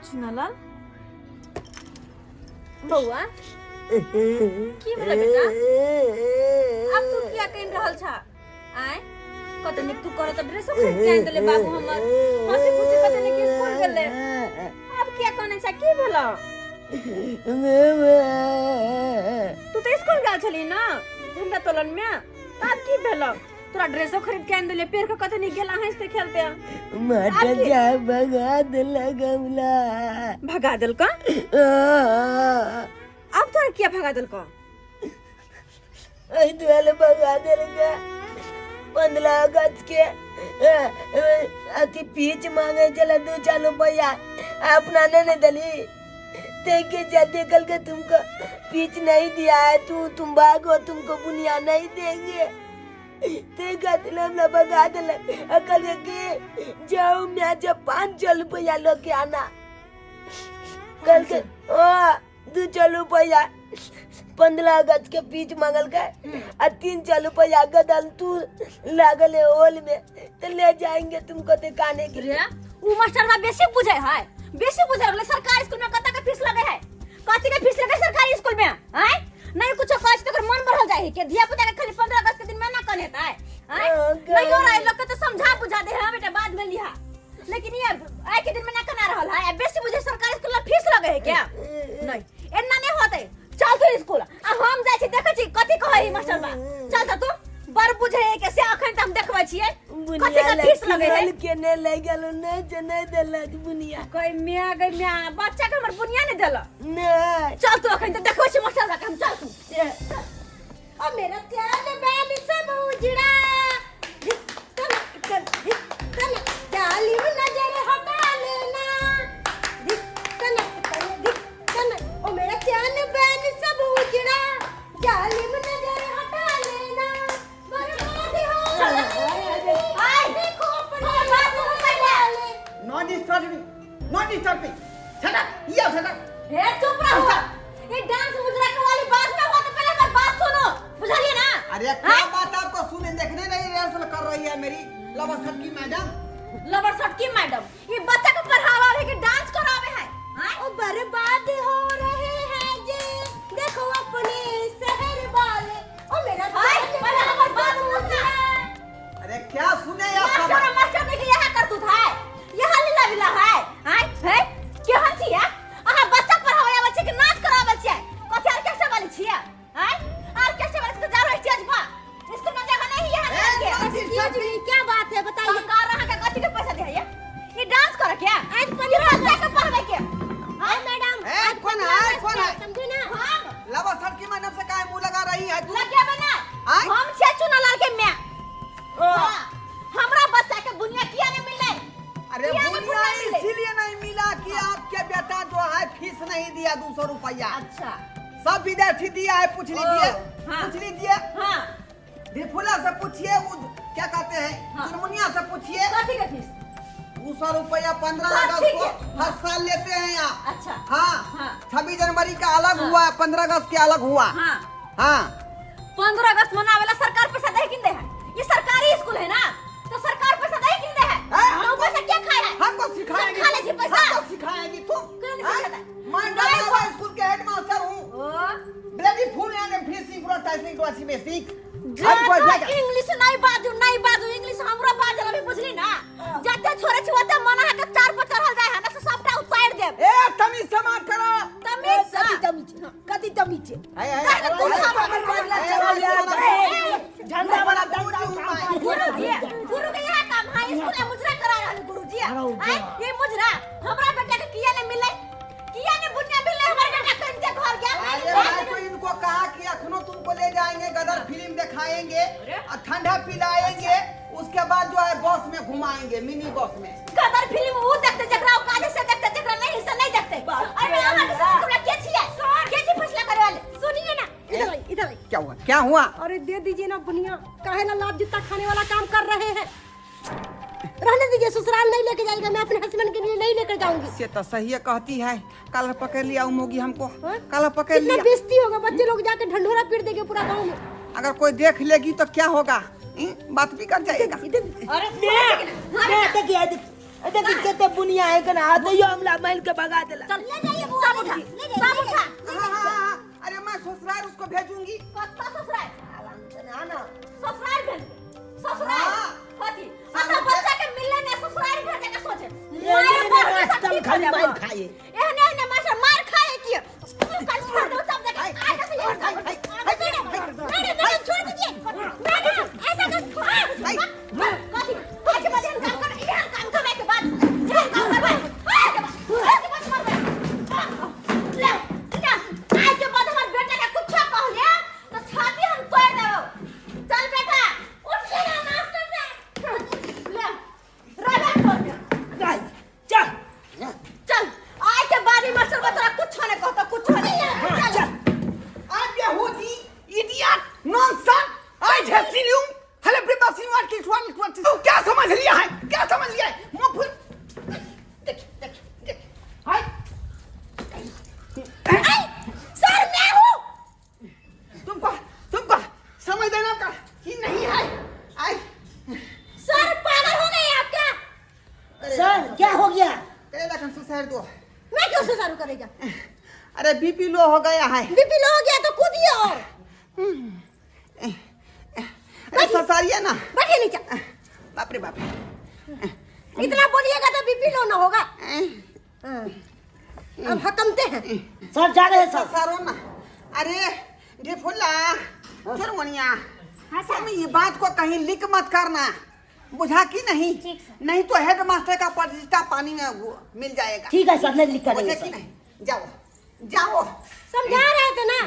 सुनालाल बउआ की भेलै बेटा अब तू क्या कहि रहल छ आय कतनी तू करत ड्रेस खरीद के आन देले बाबू हमर हंसी खुशी कतनी के स्कूल गेले अब क्या कहने छ की भेलो तू तो स्कूल गेल छली ना झंडा तोलन में तब की भेलो तोरा ड्रेसो खरीद के आन देले पेड़ के कतनी गेला हंसते खेलते माता जा भगा देला गमला भगा देल का अब तोरा क्या भगा देल का आई दुआले भगा देलका 15 अगस्त के अति पीछ मांगे चला 2-4 रुपया अपना ने दली देखे जाते कल के तुमको पीछ नहीं दिया है तुम भागो तुमको बुनिया नहीं देंगे देखा दिलम ना भगा दिल अकल के जाओ मैं जब 500 रुपया लेके आना कल के 200 रुपया 15 अगस्त के पीछ मांगल का और 300 रुपया गदल तू लागल है होल में तो ले जाएंगे तुमको दिखाने के लिए उ मास्टर बा बेसी बुझे है बेसी बुझे वाला सरकारी स्कूल में कता का फीस लगे है कथि के फीस लगे सरकारी स्कूल में हैं नहीं कुछ कह तो मन बढ़ल जाए के धिया पुता के खाली 15 अगस्त के दिन में ना कनेता है नहीं हो रहा है लोग के तो समझा बुझा दे है बेटा बाद में लिहा लेकिन यार आज के दिन में ना कना रहल है बेसी बुझे सरकारी स्कूल में फीस लगे है क्या नहीं एना नहीं होते चल तू स्कूल आ हम जाय छी देखै छी कथि कहै मास्टर बा चल जा तू बर बुझे के से अखन त हम देखबै छियै कथि के फीस लगे है के ने ले गेल नहीं देलक बुनिया कोई मिया गई मिया बच्चा के हमर बुनिया नहीं देला नहीं चल तू अखन त देखबै छी मास्टर बा हम चल तू ओ मेरा प्यार बैल सब उजड़ा कल डाली नजर हटा लेना ओ मेरा प्यार बैल सब उजड़ा डाली नजर हटा लेना बर्बाद हो आई देखो अपने बात को पहले Not disturbing. Shut up. Yeah, shut up. हे चुप रहो ये डांस मुजरा के वाली बात में हुआ तो पहले मेरी बात सुनो बुझलिए ना अरे क्या बात आपको सुने देखने नहीं रिहर्सल कर रही है मेरी लवसत की मैडम लवर शॉट की मैडम ये बच्चा को पढ़ावा है कि डांस करावे है ओ बर्बाद हो रहे हैं जी देखो अपने शहर वाले ओ मेरा पहले हमारी बात सुनना अरे क्या सुने आपका मास्टर मास्टर देखिए यहाँ कर तू था यहाँ लीला विला है क्या हंसी है आहा बच्चा पढ़ावे बच्चे के नाच करावे छे कथि ऑर्केस्ट्रा वाली छिए हैं ऑर्केस्ट्रा वाली तो जा रही स्टेज पर इसको ना जगह नहीं है स्टेज में क्या बात है बताइए सरकार रहा के कथि के पैसा दे है ये डांस करे क्या आज पंद्रह बच्चा के पढ़ावे के हां मैडम कौन है समझे ना हम लवसत की मैडम से काहे मुंह लगा रही है तू लगे बना हम छे चुना लाल के मैं हमरा बच्चा के बुनिया किया नहीं मिले अरे बुनिया इसीलिए नहीं मिला कि आपके बेटा जो है फीस नहीं दिया 200 रुपया अच्छा सब विद्यार्थी दिया है पूछ लीजिए पूछ लीजिए हां विफुला से पूछिए क्या कहते हैं चुनमुनिया से पूछिए कथि के फीस 200 रुपया 15 अगस्त को हर साल लेते हैं यहाँ अच्छा हाँ 26 जनवरी का अलग हुआ 15 अगस्त के अलग हुआ हाँ 15 अगस्त मनावेला सरकार पैसा दे किन दे है ये सरकारी स्कूल है ना तो सरकार पैसा दे किन दे है हम पैसा क्या खाए है हमको सिखाएंगे खा ले जी पैसा हमको सिखाएंगी तू क्यों नहीं सिखाता मैं डालवा स्कूल के हेडमास्टर हूँ bloody fool and finishing for typing to achieve basic English नहीं बाजू इंग्लिश हमरा बाजल अभी बुझली ना जते छोरे छुआते मना है के 4 पर चढ़ल जाए है ना से सबटा उतार देब ए तमीज से बात करो तमीज कति तमीज झंडा वाला गुरु के यहाँ काम है स्कूल में मुजरा करा रहल गुरुजी हैं ये मुजरा हमरा बेटा के किया नहीं मिले किया नहीं बुनिया मिले हमर बेटा कहीं के घर गया अरे तो इनको कहा कि अखनो तुमको ले जाएंगे गदर फिल्म दिखाएंगे और ठंडा पिलाएंगे उसके बाद जो है बस में घुमाएंगे मिनी बस में गदर फिल्म वो देखते जकरा काले से देखते जकरा नहीं से नहीं देखते अरे हमारे साथ तुमरा के छिए के छी फैसला करे वाले सुनिए ना इधर क्या हुआ क्या हुआ? अरे दे दीजिए ना बुनिया, काहे ना लाभ जितना खाने वाला काम कर रहे हैं। रहने दीजिए, ससुराल नहीं लेके जाएगा, मैं अपने हस्बैंड के लिए नहीं लेकर जाऊंगी। से तो सही है कहती है, कल पकड़ लिया मोगी हमको, हाँ? कल पकड़ कितना लिया। बेइज्जती होगा, बच्चे लोग जाके ढंढोरा पीट देंगे पूरा गाँव में। अगर कोई देख लेगी तो क्या होगा? बात भी कर जाएगा। अरे देखिए कितने बुनिया है कि ना आते हमला माइल के भगा देला। चल ले जाइए बुआ, सब उठा, सब उठा। हाँ, अरे मैं ससुराल उसको भेजूंगी। कत्ता ससुराल? ना ना ससुराल भेज दे, ससुराल। हाँ। कथी? अच्छा बच्चा के मिलने में ससुराल भेजे का सोचे। ये रास्ता में खाली माइल खाए। एहने एहने मास्टर मार खाए कि कल छोड़ दो सब जगह। आगे से नहीं छोड़ दीजिए। नहीं ऐसा कर। कथी? आगे बाद हम काम कर, ये काम करने के बाद ये काम करवाए। आगे बाद मरवाए। ले जा। आगे बाद हमारे बेटे का कुछ कह लिया तो छाती हम तोड़ देबो। चल बेटा उठ के ना मास्टर से। ले राजा छोड़ दे। चल चल आज के बाद ही मास्टर बता कुछ नहीं कहता, कुछ नहीं। चल आज ये होती इडियट नॉनसेंस आज है सिलियम हले प्रिपरेशन वाट की स्वान तू क्या समझ लिया है? क्या समझ लिया है? मुंह देख हाय सर मैं हूँ। तुमको समझ देना का कि नहीं है? आई सर पागल हो गए आप क्या? सर क्या हो गया? तेरे लखन सुसैर दो। मैं क्यों से शुरू करेगा? अरे बीपी लो हो गया है। बीपी लो हो गया तो कूदिए और अरे ससारिया ना बैठिए नीचे। बाप रे बाप। इतना बोलिएगा तो बीपी लो ना होगा। अब हकमते हैं। सर जा रहे हैं सर। ससारो ना। अरे ढेफुल्ला चुरमुनिया हम ये बात को कहीं लिख मत करना, बुझा कि नहीं? नहीं तो हेड मास्टर का प्रतिष्ठा पानी में मिल जाएगा। ठीक है सर, नहीं लिख बुझे करेंगे कि सर। नहीं? जाओ जाओ। समझा रहे थे ना,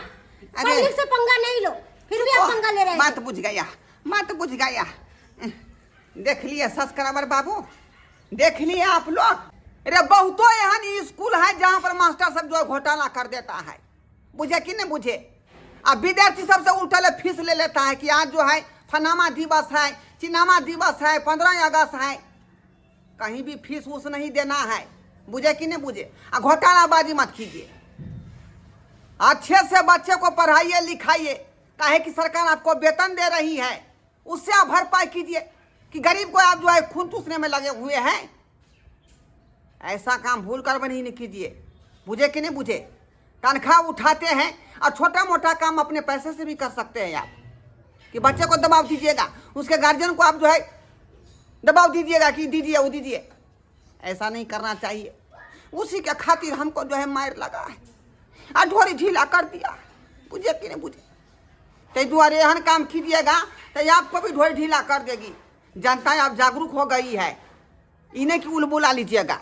पब्लिक से पंगा नहीं लो, फिर भी आप पंगा ले रहे हैं। बात बुझ गया, बात बुझ गया। देख लिए सब्सक्राइबर बाबू, देख लिए आप लोग। अरे बहुतों यहाँ स्कूल है जहाँ पर मास्टर सब जो है घोटाला कर देता है, बुझे कि नहीं बुझे? अब विद्यार्थी सबसे उल्टा फीस ले लेता है कि आज जो है फनामा दिवस है, चिनामा दिवस है, 15 अगस्त है, कहीं भी फीस उस नहीं देना है, बुझे कि नहीं बुझे? घोटालाबाजी मत कीजिए, अच्छे से बच्चे को पढ़ाइए लिखाइए, काहे कि सरकार आपको वेतन दे रही है, उससे आप भरपाई कीजिए कि गरीब को आप जो है खून चूसने में लगे हुए हैं। ऐसा काम भूल कर भी नहीं कीजिए, बुझे कि नहीं बुझे? तनख्वाह उठाते हैं और छोटा मोटा काम अपने पैसे से भी कर सकते हैं आप, कि बच्चे को दबाव दीजिएगा, उसके गार्जियन को आप जो है दबाव दीजिएगा कि दीजिए वो दीजिए, ऐसा नहीं करना चाहिए। उसी के खातिर हमको जो है मार लगा है, अधोरी ढीला कर दिया, बुझे कि नहीं बुझे? ते दुआरे एहन काम कीजिएगा तो आपको भी ढोरी ढीला कर देगी। जनता अब जागरूक हो गई है, इन्हें की उल बुला लीजिएगा।